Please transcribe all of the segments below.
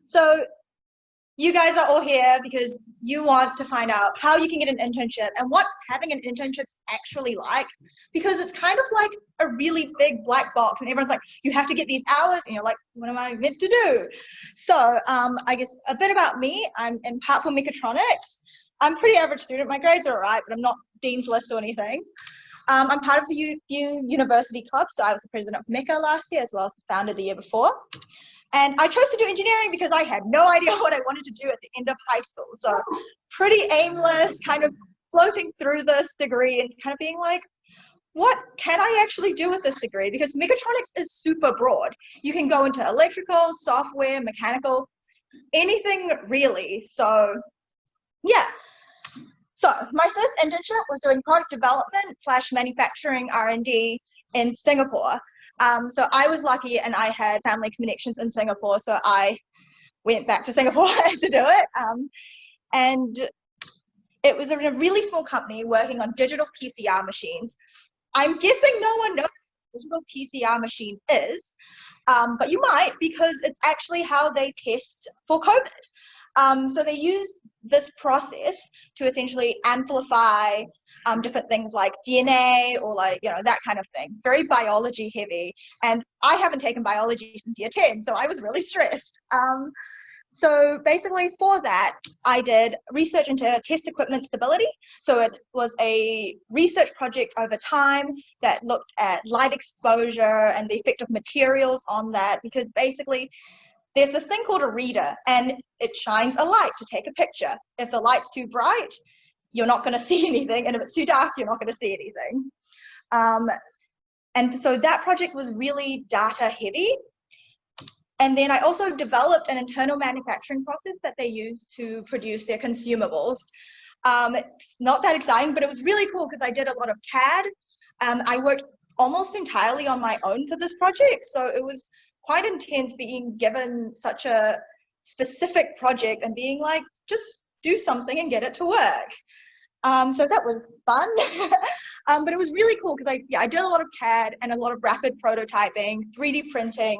So you guys are all here because you want to find out how you can get an internship and what having an internship is actually like, because it's kind of like a really big black box and everyone's like, you have to get these hours, and you're like, what am I meant to do? So I guess a bit about me. I'm in part for mechatronics. I'm a pretty average student. My grades are all right, but I'm not Dean's List or anything. I'm part of the university club, so I was the president of MECHA last year as well as the founder the year before. And I chose to do engineering because I had no idea what I wanted to do at the end of high school. So pretty aimless, kind of floating through this degree and kind of being like, what can I actually do with this degree? Because mechatronics is super broad. You can go into electrical, software, mechanical, anything really. So yeah. So my first internship was doing product development / manufacturing R&D in Singapore. So I was lucky and I had family connections in Singapore, so I went back to Singapore to do it. And it was in a really small company working on digital PCR machines. I'm guessing no one knows what a digital PCR machine is, but you might, because it's actually how they test for COVID. So they use this process to essentially amplify different things like DNA or like, that kind of thing. Very biology heavy. And I haven't taken biology since year 10, so I was really stressed. So basically for that, I did research into test equipment stability. So it was a research project over time that looked at light exposure and the effect of materials on that, because basically there's this thing called a reader and it shines a light to take a picture. If the light's too bright, you're not going to see anything, and if it's too dark, you're not going to see anything. And so that project was really data heavy. And then I also developed an internal manufacturing process that they use to produce their consumables. It's not that exciting, but it was really cool because I did a lot of CAD. I worked almost entirely on my own for this project, so it was quite intense being given such a specific project and being like, just do something and get it to work. So that was fun, but it was really cool because I did a lot of CAD and a lot of rapid prototyping, 3D printing,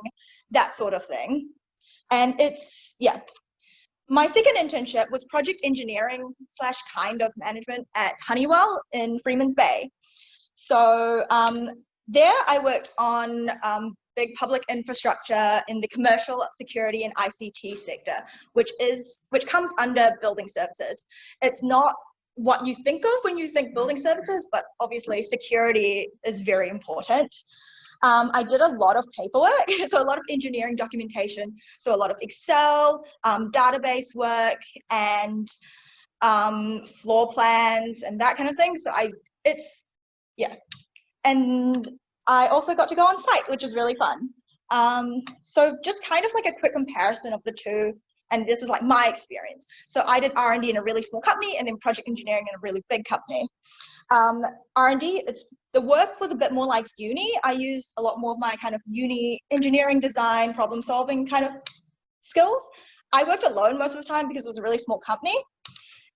that sort of thing. And my second internship was project engineering / kind of management at Honeywell in Freeman's Bay. So there I worked on big public infrastructure in the commercial, security and ICT sector, which comes under building services. It's not what you think of when you think building services, but obviously security is very important. I did a lot of paperwork, so a lot of engineering documentation, so a lot of Excel, database work, and floor plans and that kind of thing. So and I also got to go on site, which is really fun. So just kind of like a quick comparison of the two, and this is like my experience. So I did R&D in a really small company and then project engineering in a really big company. R&D, the work was a bit more like uni. I used a lot more of my kind of uni engineering design, problem solving kind of skills. I worked alone most of the time because it was a really small company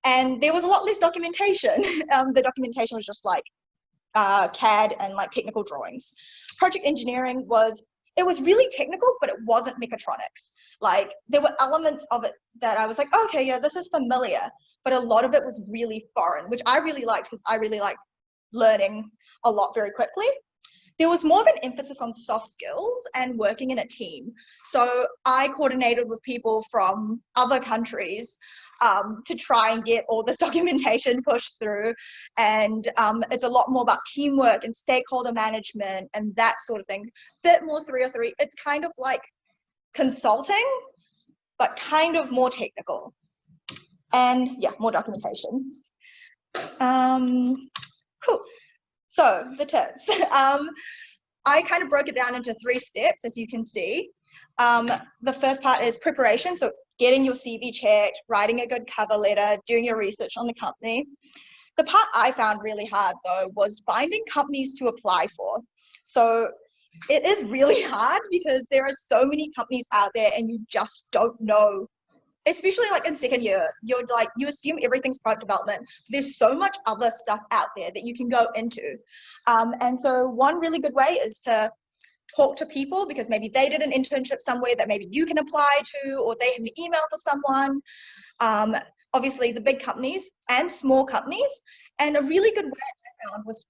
and there was a lot less documentation. The documentation was just like CAD and like technical drawings. Project engineering was really technical, but it wasn't mechatronics. Like there were elements of it that I was like, oh, okay, yeah, this is familiar, but a lot of it was really foreign, which I really liked because I really like learning a lot very quickly. There was more of an emphasis on soft skills and working in a team. So I coordinated with people from other countries to try and get all this documentation pushed through. And it's a lot more about teamwork and stakeholder management and that sort of thing. Bit more 303. It's kind of like consulting, but kind of more technical. And yeah, more documentation. Cool. So the tips. I kind of broke it down into 3 steps, as you can see. The first part is preparation. So getting your CV checked, writing a good cover letter, doing your research on the company. The part I found really hard though was finding companies to apply for. So it is really hard because there are so many companies out there and you just don't know. Especially like in second year, you assume everything's product development. There's so much other stuff out there that you can go into. And so one really good way is to talk to people because maybe they did an internship somewhere that maybe you can apply to, or they have an email for someone. Obviously the big companies and small companies. And a really good way I found was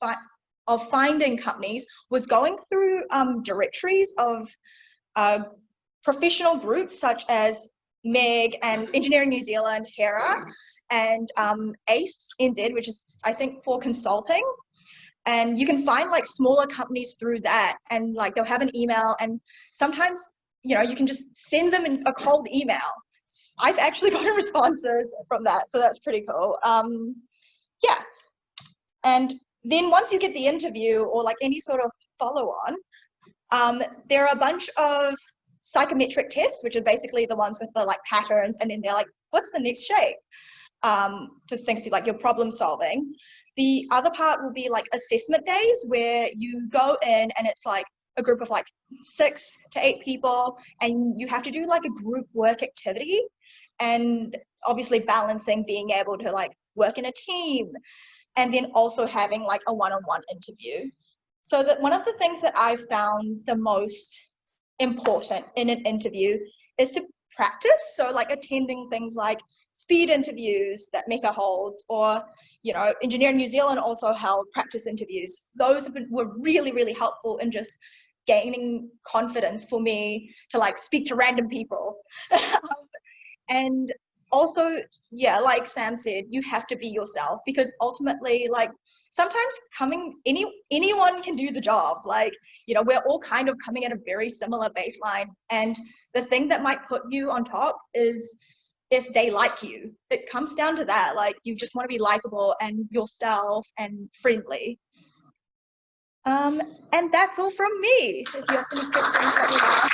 finding companies was going through directories of professional groups such as MEG and Engineering New Zealand, HERA, and ACE NZ, which is I think for consulting. And you can find like smaller companies through that, and like they'll have an email, and sometimes, you know, you can just send them a cold email. I've actually gotten responses from that, so that's pretty cool. Yeah, and then once you get the interview or like any sort of follow-on, there are a bunch of psychometric tests, which are basically the ones with the like patterns, and then they're like, what's the next shape? Just think of like your problem solving. The other part will be like assessment days where you go in and it's like a group of like 6 to 8 people, and you have to do like a group work activity, and obviously balancing being able to like work in a team, and then also having like a one-on-one interview. So that one of the things that I found the most important in an interview is to practice. So like attending things like speed interviews that MECHA holds, or, you know, Engineering New Zealand also held practice interviews. Those were really, really helpful in just gaining confidence for me to like speak to random people. And also, yeah, like Sam said, you have to be yourself, because ultimately, like, sometimes anyone can do the job. Like, you know, we're all kind of coming at a very similar baseline, and the thing that might put you on top is if they like you. It comes down to that. Like, you just want to be likable and yourself and friendly. And that's all from me. If you have any questions, let me know.